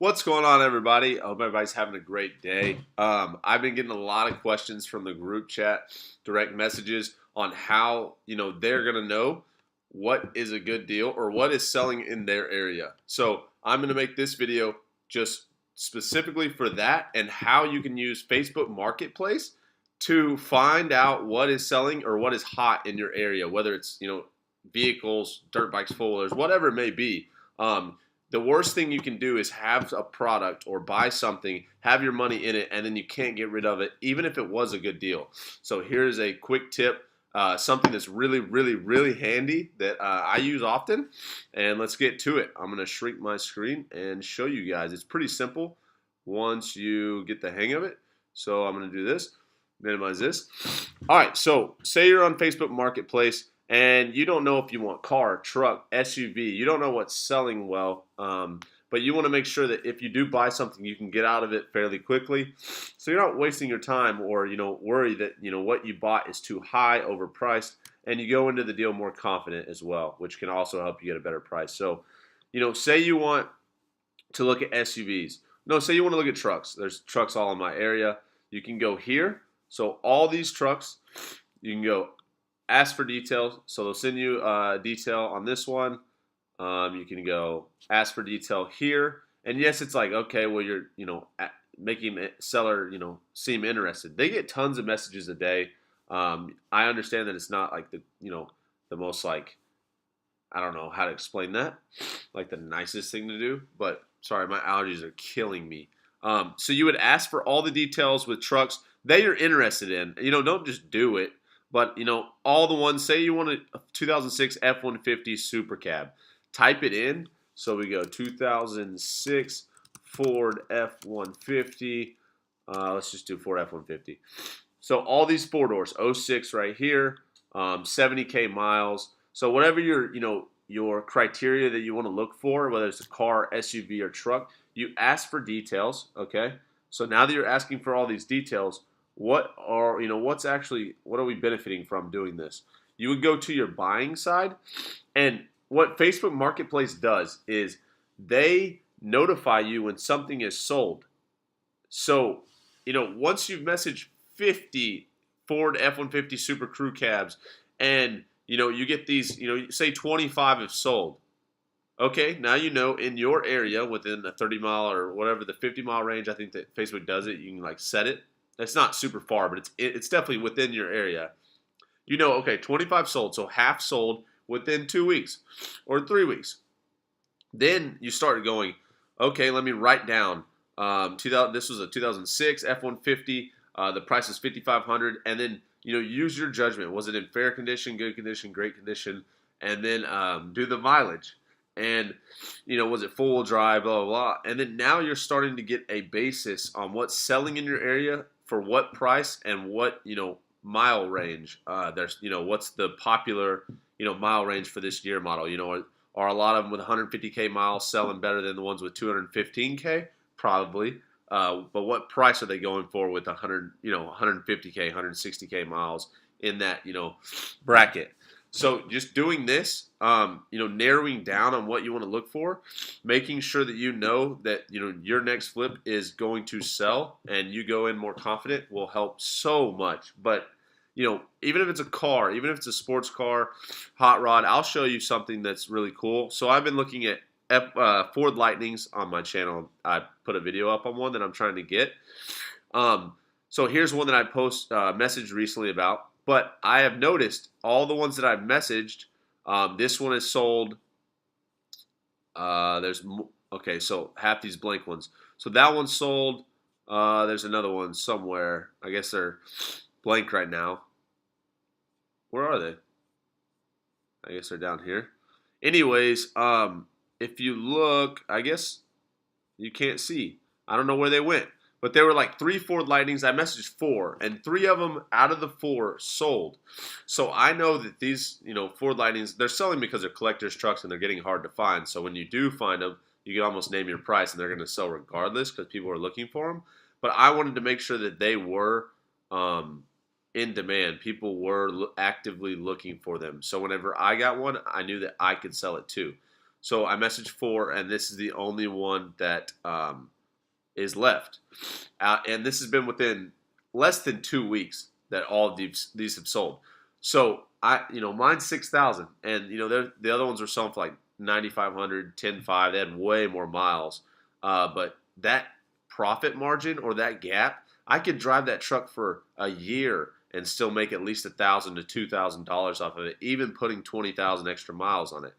What's going on, everybody? I hope everybody's having a great day. I've been getting a lot of questions from the group chat, direct messages on how they're gonna know what is a good deal or what is selling in their area. So I'm gonna make this video just specifically for that and how you can use Facebook Marketplace to find out what is selling or what is hot in your area, whether it's vehicles, dirt bikes, four wheelers, whatever it may be. The worst thing you can do is have a product or buy something, have your money in it, and then you can't get rid of it, even if it was a good deal. So here's a quick tip, something that's really, really, really handy that I use often. And let's get to it. I'm going to shrink my screen and show you guys. It's pretty simple once you get the hang of it. So I'm going to do this, minimize this. All right, so say you're on Facebook Marketplace and you don't know if you want car, truck, SUV. You don't know what's selling well, but you want to make sure that if you do buy something, you can get out of it fairly quickly. So you're not wasting your time or worry that what you bought is too high, overpriced, and you go into the deal more confident as well, which can also help you get a better price. So, say you want to look at SUVs. No, say you want to look at trucks. There's trucks all in my area. You can go here. So all these trucks, you can go ask for details. So they'll send you detail on this one. You can go ask for detail here. And yes, it's like, okay, well, you're, making the seller, seem interested. They get tons of messages a day. I understand that it's not like the most like, I don't know how to explain that, like the nicest thing to do, but sorry, my allergies are killing me. So you would ask for all the details with trucks that you're interested in. Don't just do it. But, all the ones, say you want a 2006 F-150 Super Cab. Type it in. So we go 2006 Ford F-150. Let's just do Ford F-150. So all these four doors, '06 right here, 70K miles. So whatever your criteria that you want to look for, whether it's a car, SUV, or truck, you ask for details, okay? So now that you're asking for all these details, what are we benefiting from doing this? You would go to your buying side, and what Facebook Marketplace does is they notify you when something is sold. So, once you've messaged 50 Ford F-150 Super Crew cabs and you get these, say 25 have sold. Okay, now in your area within a 30-mile or whatever the 50-mile range, I think that Facebook does it, you can set it. It's not super far, but it's definitely within your area. Okay, 25 sold, so half sold within 2 weeks or 3 weeks. Then you start going, okay, let me write down. This was a 2006 F-150. The price is $5,500, and then use your judgment. Was it in fair condition, good condition, great condition, and then do the mileage. And, was it full drive, blah, blah, blah. And then now you're starting to get a basis on what's selling in your area for what price and what, mile range. There's, what's the popular, mile range for this year model. Are a lot of them with 150K miles selling better than the ones with 215K? Probably. But what price are they going for with 150K, 160K miles in that, bracket? So just doing this, narrowing down on what you want to look for, making sure that that your next flip is going to sell and you go in more confident will help so much. But even if it's a car, even if it's a sports car, hot rod, I'll show you something that's really cool. So I've been looking at Ford Lightnings on my channel. I put a video up on one that I'm trying to get. So here's one that I messaged recently about. But I have noticed all the ones that I've messaged, this one is sold. Okay, so half these blank ones. So that one's sold. There's another one somewhere. I guess they're blank right now. Where are they? I guess they're down here. Anyways, if you look, I guess you can't see. I don't know where they went. But there were like 3 Ford Lightnings. I messaged 4, and 3 of them out of the 4 sold. So I know that these, Ford Lightnings, they're selling because they're collector's trucks and they're getting hard to find. So when you do find them, you can almost name your price, and they're going to sell regardless because people are looking for them. But I wanted to make sure that they were in demand. People were actively looking for them. So whenever I got one, I knew that I could sell it too. So I messaged 4, and this is the only one that is left. And this has been within less than 2 weeks that all of these have sold. So mine's 6,000, and the other ones were selling for like 9,500, 10,500. They had way more miles, but that profit margin or that gap, I could drive that truck for a year and still make at least $1,000 to $2,000 off of it, even putting 20,000 extra miles on it.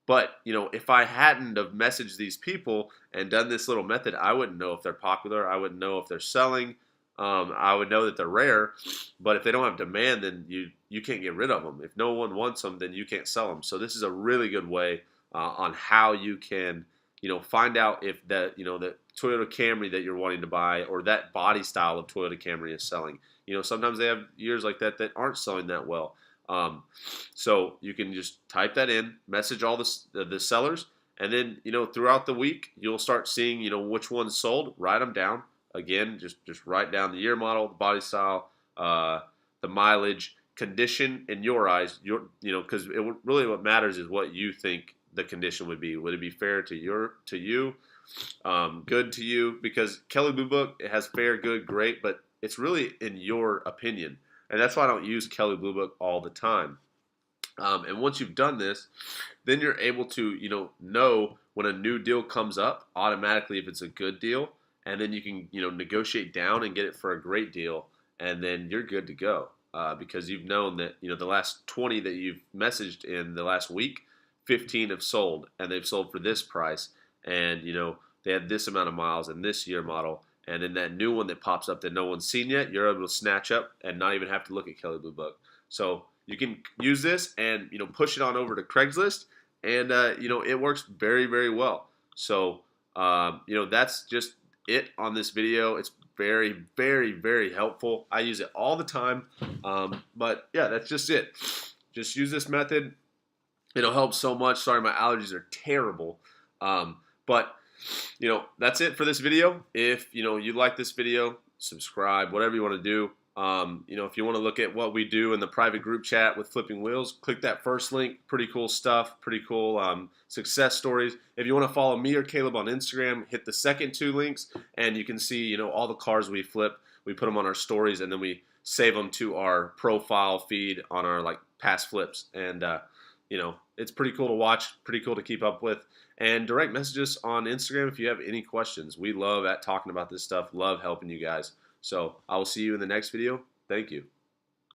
But if I hadn't have messaged these people and done this little method, I wouldn't know if they're popular. I wouldn't know if they're selling. I would know that they're rare. But if they don't have demand, then you can't get rid of them. If no one wants them, then you can't sell them. So this is a really good way on how you can find out if the Toyota Camry that you're wanting to buy or that body style of Toyota Camry is selling. Sometimes they have years like that aren't selling that well. So you can just type that in, message all the sellers, and then throughout the week you'll start seeing which ones sold. Write them down again. Just write down the year, model, the body style, the mileage, condition in your eyes. Because really what matters is what you think the condition would be. Would it be fair to you, good to you? Because Kelley Blue Book, it has fair, good, great, but it's really in your opinion. And that's why I don't use Kelley Blue Book all the time. And once you've done this, then you're able to, know when a new deal comes up automatically if it's a good deal. And then you can, negotiate down and get it for a great deal. And then you're good to go because you've known that, the last 20 that you've messaged in the last week, 15 have sold. And they've sold for this price. And, they had this amount of miles and this year model. And then that new one that pops up that no one's seen yet, you're able to snatch up and not even have to look at Kelley Blue Book. So you can use this and push it on over to Craigslist, and it works very, very well. So that's just it on this video. It's very, very, very helpful. I use it all the time. But yeah, that's just it. Just use this method. It'll help so much. Sorry, my allergies are terrible. But that's it for this video. If, you like this video, subscribe, whatever you want to do. If you want to look at what we do in the private group chat with Flipping Wheels, click that first link. Pretty cool stuff, pretty cool success stories. If you want to follow me or Caleb on Instagram, hit the second 2 links, and you can see, all the cars we flip. We put them on our stories, and then we save them to our profile feed on our past flips. And it's pretty cool to watch, pretty cool to keep up with. And direct messages on Instagram if you have any questions. We love talking about this stuff, love helping you guys. So I will see you in the next video. Thank you.